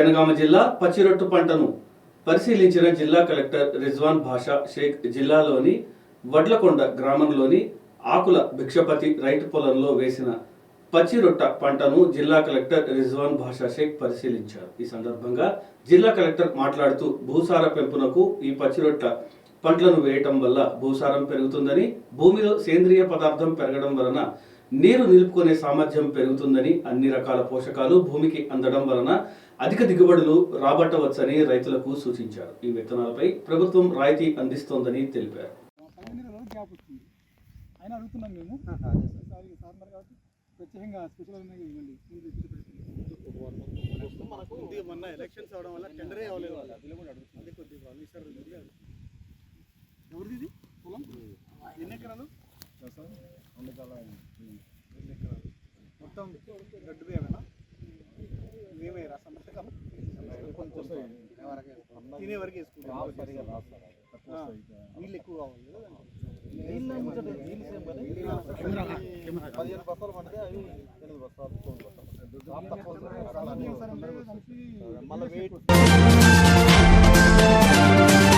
జనగామ జిల్లా పచ్చిరొట్టు పంటను పరిశీలించిన జిల్లా కలెక్టర్ రిజ్వాన్ భాషా షేక్ జిల్లాలోని వడ్లకొండ గ్రామంలోని ఆకుల భిక్షపతి రైతు పొలంలో వేసిన పచ్చిరొట్ట పంటను జిల్లా కలెక్టర్ రిజ్వాన్ భాషా షేక్ పరిశీలించారు. ఈ సందర్భంగా జిల్లా కలెక్టర్ మాట్లాడుతూ భూసార పెంపునకు ఈ పచ్చిరొట్ట పంటలను వేయటం వల్ల భూసారం పెరుగుతుందని, భూమిలో సేంద్రియ పదార్థం పెరగడం వలన నీరు నిలుపుకునే సామర్థ్యం పెరుగుతుందని, అన్ని రకాల పోషకాలు భూమికి అందడం వలన అధిక దిగుబడులు రాబట్టవచ్చని రైతులకు సూచించారు. ఈ విత్తనాలపై ప్రభుత్వం రాయితీ అందిస్తోందని తెలిపారు. ఎవరిది పొలం ఎన్ని ఎకరాలు? 2 ఎకరాలు మొత్తం గడ్డు వేయమేనా? మేమే సంవత్సరం తినే వరకు వేసుకుంటాం. నీళ్ళు ఎక్కువ కావాలి కదా. 15 బస్తాలు పడితే అవి 8 బస్తాలు మళ్ళీ వెయిట్